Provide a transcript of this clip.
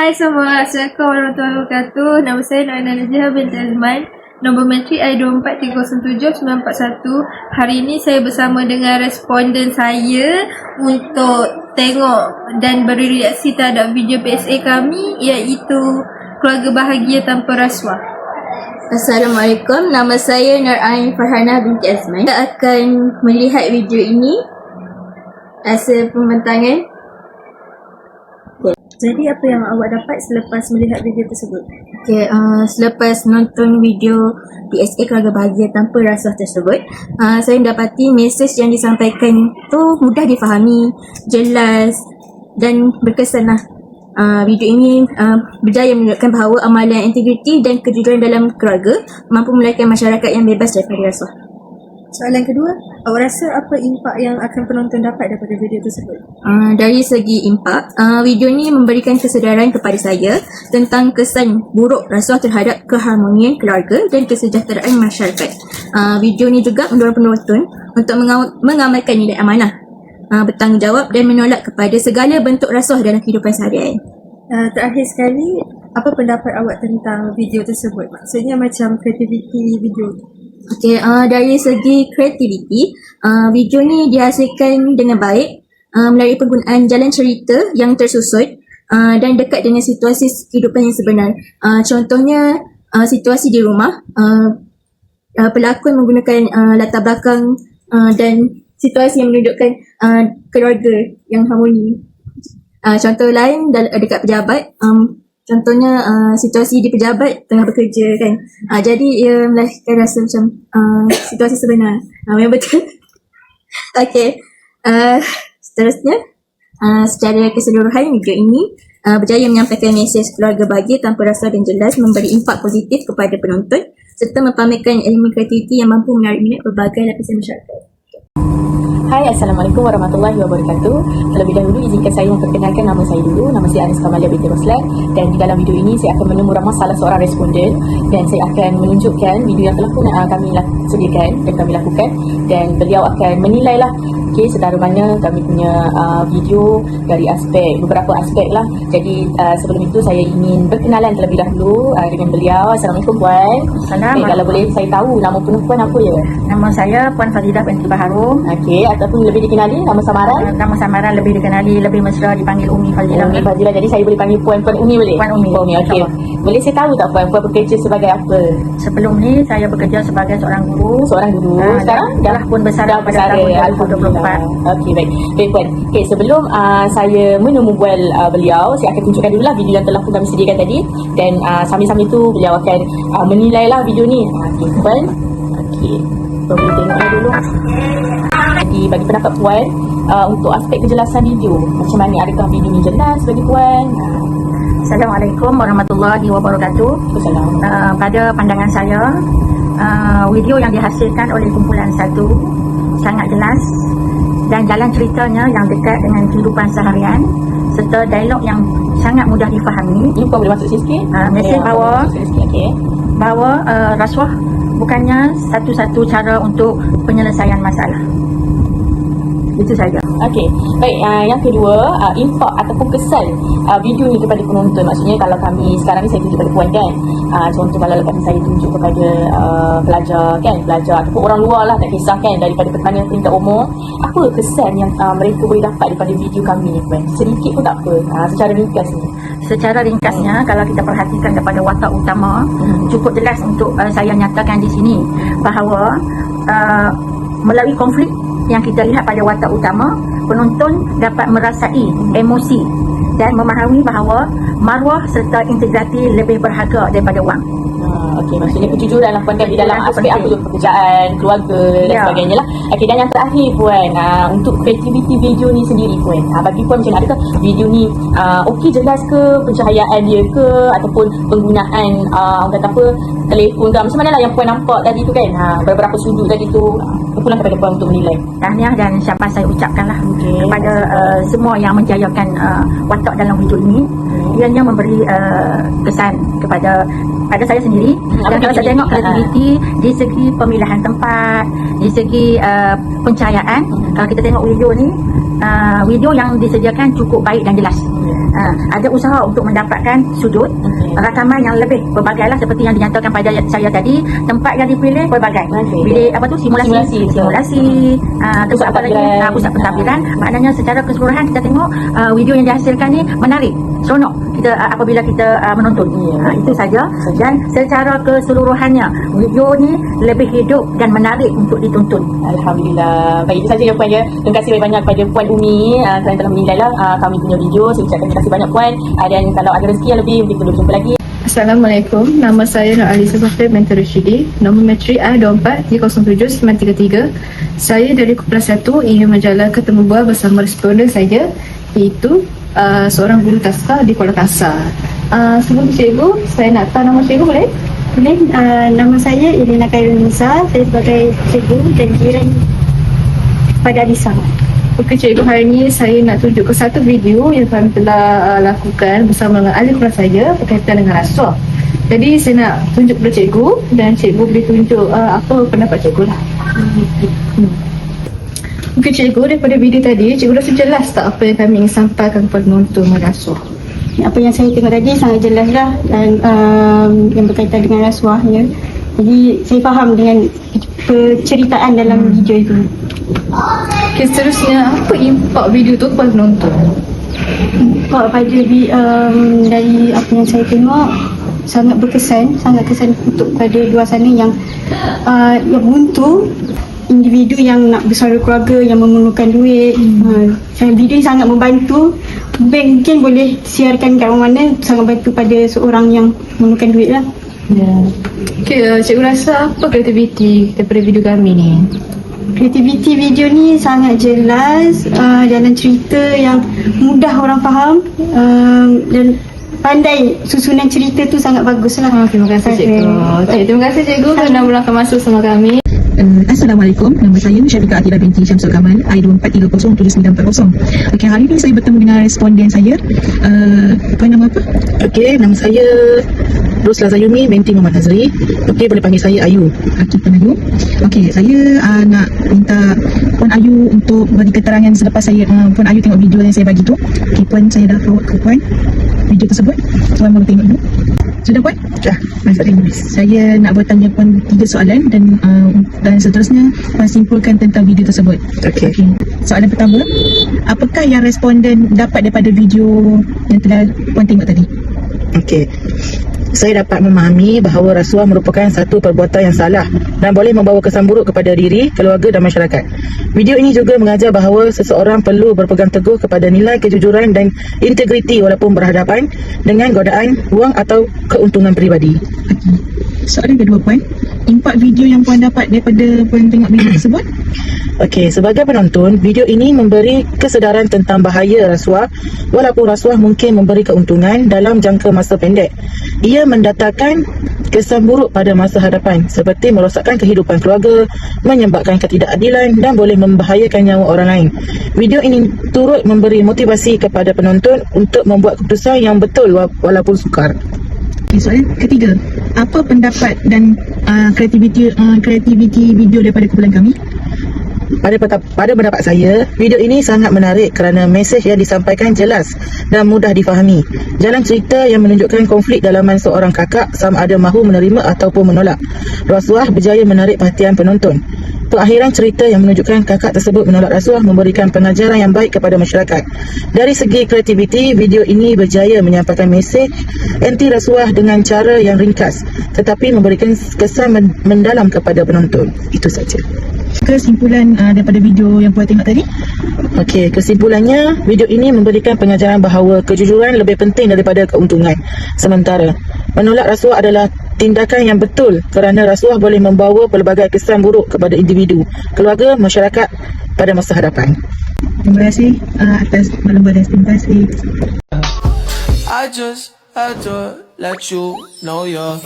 Hai semua, Assalamualaikum warahmatullahi wabarakatuh. Nama saya Naina Najihah binti Azman. Nombor menteri I243079441. Hari ini saya bersama dengan responden saya untuk tengok dan beri reaksi terhadap video PSA kami, iaitu Keluarga Bahagia Tanpa Rasuah. Assalamualaikum, nama saya Nur Ain Farhana binti Azman. Kita akan melihat video ini hasil pembentangan. Jadi apa yang awak dapat selepas melihat video tersebut? Selepas nonton video PSA Keluarga Bahagia Tanpa Rasuah tersebut, saya mendapati mesej yang disampaikan tu mudah difahami, jelas dan berkesan lah. Video ini berjaya menunjukkan bahawa amalan integriti dan kejujuran dalam keluarga mampu melahirkan masyarakat yang bebas daripada rasuah. Soalan kedua, awak rasa apa impak yang akan penonton dapat daripada video tersebut? Dari segi impak, video ini memberikan kesedaran kepada saya tentang kesan buruk rasuah terhadap keharmonian keluarga dan kesejahteraan masyarakat. Video ini juga mendorong penonton untuk mengamalkan nilai amanah, bertanggungjawab dan menolak kepada segala bentuk rasuah dalam kehidupan seharian. Terakhir sekali, apa pendapat awak tentang video tersebut? Maksudnya macam kreativiti video. Dari segi kreativiti, video ni dihasilkan dengan baik melalui penggunaan jalan cerita yang tersusun dan dekat dengan situasi kehidupan yang sebenar. Contohnya situasi di rumah, pelakon menggunakan latar belakang dan situasi yang menunjukkan keluarga yang harmoni. Contoh lain dekat pejabat, contohnya situasi di pejabat tengah bekerja kan. Jadi ia melahirkan rasa macam situasi sebenar. Memang betul. Seterusnya, secara keseluruhan video ini berjaya menyampaikan mesej keluarga bahagia tanpa rasuah dan jelas, memberi impak positif kepada penonton serta mempamerkan elemen kreativiti yang mampu menarik minat berbagai lapisan masyarakat. Hai, Assalamualaikum warahmatullahi wabarakatuh. Terlebih dahulu izinkan saya memperkenalkan nama saya dulu. Nama saya Anis Kamalia binti Roslan, dan di dalam video ini saya akan menemu ramah salah seorang responden dan saya akan menunjukkan video yang telah pun kami sediakan dan kami lakukan, dan beliau akan menilailah sedara mana kami punya video dari beberapa aspek lah. Jadi sebelum itu saya ingin berkenalan terlebih dahulu dengan beliau. Assalamualaikum Puan. Assalamualaikum. Kalau boleh saya tahu nama penuh Puan apa ya? Nama saya Puan Fadilah binti Baharum. Ataupun lebih dikenali nama samaran? Nama samaran lebih dikenali, lebih mesra dipanggil Umi Fadilah. Umi Fadilah. Jadi saya boleh panggil Puan Umi boleh? Puan Umi. Okey. Boleh saya tahu tak Puan bekerja sebagai apa? Sebelum ni saya bekerja sebagai seorang guru. Seorang guru. Sekarang dah pun bersara pada tahun 2024. Okey, baik. Baik Puan. Okey, sebelum saya menemu beliau, saya akan tunjukkan dululah video yang telah pun kami sediakan tadi, dan sambil-sambil tu beliau akan menilailah video ni. Okey Puan. Okey. Boleh tengoklah dulu. Jadi bagi pendapat Puan untuk aspek kejelasan video, macam mana, adakah video ni jelas bagi Puan? Assalamualaikum warahmatullahi wabarakatuh. Pada pandangan saya, video yang dihasilkan oleh kumpulan satu sangat jelas dan jalan ceritanya yang dekat dengan kehidupan seharian serta dialog yang sangat mudah difahami. Ini Puan boleh masuk sikit? Mesej bahawa rasuah bukannya satu-satu cara untuk penyelesaian masalah. Itu saja. Okey. Baik, yang kedua, impak ataupun kesan video ni kepada penonton. Maksudnya kalau kami sekarang ni saya tunjuk kepada Puan kan. Contoh kalau lepas ni saya tunjuk kepada pelajar ataupun orang luar lah, tak kisah kan, daripada mana tingkat umur, apa kesan yang mereka boleh dapat daripada video kami ni Puan? Sedikit pun tak apa, secara ringkas ni. Secara ringkasnya, kalau kita perhatikan daripada watak utama, cukup jelas untuk saya nyatakan di sini bahawa melalui konflik yang kita lihat pada watak utama, penonton dapat merasai emosi dan memahami bahawa maruah serta integriti lebih berharga daripada wang. Okey, maksudnya kejujuran lah Puan kan, di dalam aspek apa tu, pekerjaan, keluarga dan sebagainya lah. Okey, dan yang terakhir Puan, untuk kreativiti video ni sendiri Puan, bagi Puan macam mana, adakah video ni okey, jelas ke, pencahayaan dia ke, ataupun penggunaan orang kata apa, telefon ke, macam mana lah yang Puan nampak tadi tu kan, beberapa sudut tadi tu, pulang kepada Puan untuk menilai. Tahniah dan syabas saya ucapkanlah kepada semua yang menjayakan watak dalam video ini. Ianya memberi kesan kepada saya sendiri. Dan kalau saya tengok kreativiti di segi pemilihan tempat, di segi pencahayaan, kalau kita tengok video ni, video yang disediakan cukup baik dan jelas. ada usaha untuk mendapatkan sudut rakaman yang lebih pelbagai lah, seperti yang dinyatakan pada saya tadi. Tempat yang dipilih pelbagai, bilik apa tu, simulasi, terus apa lagi, pusat pentadbiran. Maknanya secara keseluruhan kita tengok video yang dihasilkan ni menarik, seronok kita apabila kita menonton. Itu saja. Dan secara keseluruhannya video ni lebih hidup dan menarik untuk ditonton. Alhamdulillah. Baik, itu saja ya Puan ya. Terima kasih banyak-banyak kepada Puan Umi kerana telah menilai kami punya video. Saya ucapkan terima kasih banyak Puan. Dan kalau ada rezeki yang lebih, mungkin kita berjumpa lagi. Assalamualaikum, nama saya Nur Ali Sufafir binti Rashidi, nombor matrik A24-307-933. Saya dari Kumpulan 1 ingin menjalankan temu bual bersama responden saya, iaitu seorang guru taska di Kuala Kasar. Sebelum cikgu, saya nak tahu nama cikgu boleh? Boleh. Nama saya Irina Khairul Nisa. Saya sebagai cikgu dan jiran pada Alisa. Okey cikgu, hari ini saya nak tunjukkan satu video yang kami telah lakukan bersama dengan ahli kelas saya berkaitan dengan rasuah. Jadi saya nak tunjuk kepada cikgu dan cikgu boleh tunjuk apa pendapat cikgu lah. Okey cikgu, daripada video tadi cikgu rasa jelas tak apa yang kami ingin sampaikan kepada penonton mengenai rasuah? Apa yang saya tengok tadi sangat jelas lah, dan yang berkaitan dengan rasuah ya. Jadi saya faham dengan penceritaan dalam video itu. Okey, seterusnya apa impak video tu kepada penonton? Pada dari apa yang saya tengok sangat berkesan, sangat kesan untuk pada luar sana yang buntu, individu yang nak bersara keluarga, yang memerlukan duit. Video ini sangat membantu. Mungkin boleh siarkan kat mana, sangat bantu pada seorang yang memerlukan duit lah. Okey, cikgu rasa apa kreativiti daripada video kami ni? Kreativiti video ni sangat jelas, jalan cerita yang mudah orang faham, dan pandai susunan cerita tu sangat bagus lah. Terima kasih cikgu. Okay, terima kasih cikgu kerana meluangkan masa bersama kami. Assalamualaikum, nama saya Syarika Atila binti Syamsul Kamal, I24307940. Okey, hari ini saya bertemu dengan responden saya. Nama apa? Okey, nama saya Rusla Zayumi binti Muhammad Hazri. Okey, boleh panggil saya Ayu. Puan Ayu. Okey, saya nak minta Puan Ayu untuk bagi keterangan selepas saya Puan Ayu tengok video yang saya bagi tu. Okey, Puan, saya dah forward ke Puan video tersebut. Puan boleh tengok dulu. Sudah Puan? Dah. Saya nak bertanya Puan 3 soalan dan seterusnya Puan simpulkan tentang video tersebut. Okey. Soalan pertama, apakah yang responden dapat daripada video yang telah Puan tengok tadi? Okey. Saya dapat memahami bahawa rasuah merupakan satu perbuatan yang salah dan boleh membawa kesan buruk kepada diri, keluarga dan masyarakat. Video ini juga mengajar bahawa seseorang perlu berpegang teguh kepada nilai kejujuran dan integriti walaupun berhadapan dengan godaan, wang atau keuntungan peribadi. Soalan kedua Puan, impak video yang Puan dapat daripada Puan tengok video tersebut? Okey, sebagai penonton, video ini memberi kesedaran tentang bahaya rasuah. Walaupun rasuah mungkin memberi keuntungan dalam jangka masa pendek, ia mendatangkan kesan buruk pada masa hadapan seperti merosakkan kehidupan keluarga, menyebabkan ketidakadilan dan boleh membahayakan nyawa orang lain. Video ini turut memberi motivasi kepada penonton untuk membuat keputusan yang betul walaupun sukar. Okay, soalan ketiga, apa pendapat dan kreativiti video daripada kumpulan kami? Pada pendapat saya, video ini sangat menarik kerana mesej yang disampaikan jelas dan mudah difahami. Jalan cerita yang menunjukkan konflik dalaman seorang kakak sama ada mahu menerima ataupun menolak rasuah berjaya menarik perhatian penonton. Pengakhiran cerita yang menunjukkan kakak tersebut menolak rasuah memberikan pengajaran yang baik kepada masyarakat. Dari segi kreativiti, video ini berjaya menyampaikan mesej anti rasuah dengan cara yang ringkas tetapi memberikan kesan mendalam kepada penonton. Itu saja. Kesimpulan daripada video yang Puan tengok tadi? Okey, kesimpulannya, video ini memberikan pengajaran bahawa kejujuran lebih penting daripada keuntungan. Sementara, menolak rasuah adalah tindakan yang betul kerana rasuah boleh membawa pelbagai kesan buruk kepada individu, keluarga, masyarakat pada masa hadapan. Terima kasih atas maklumat dan terima kasih. I just had to let you know you're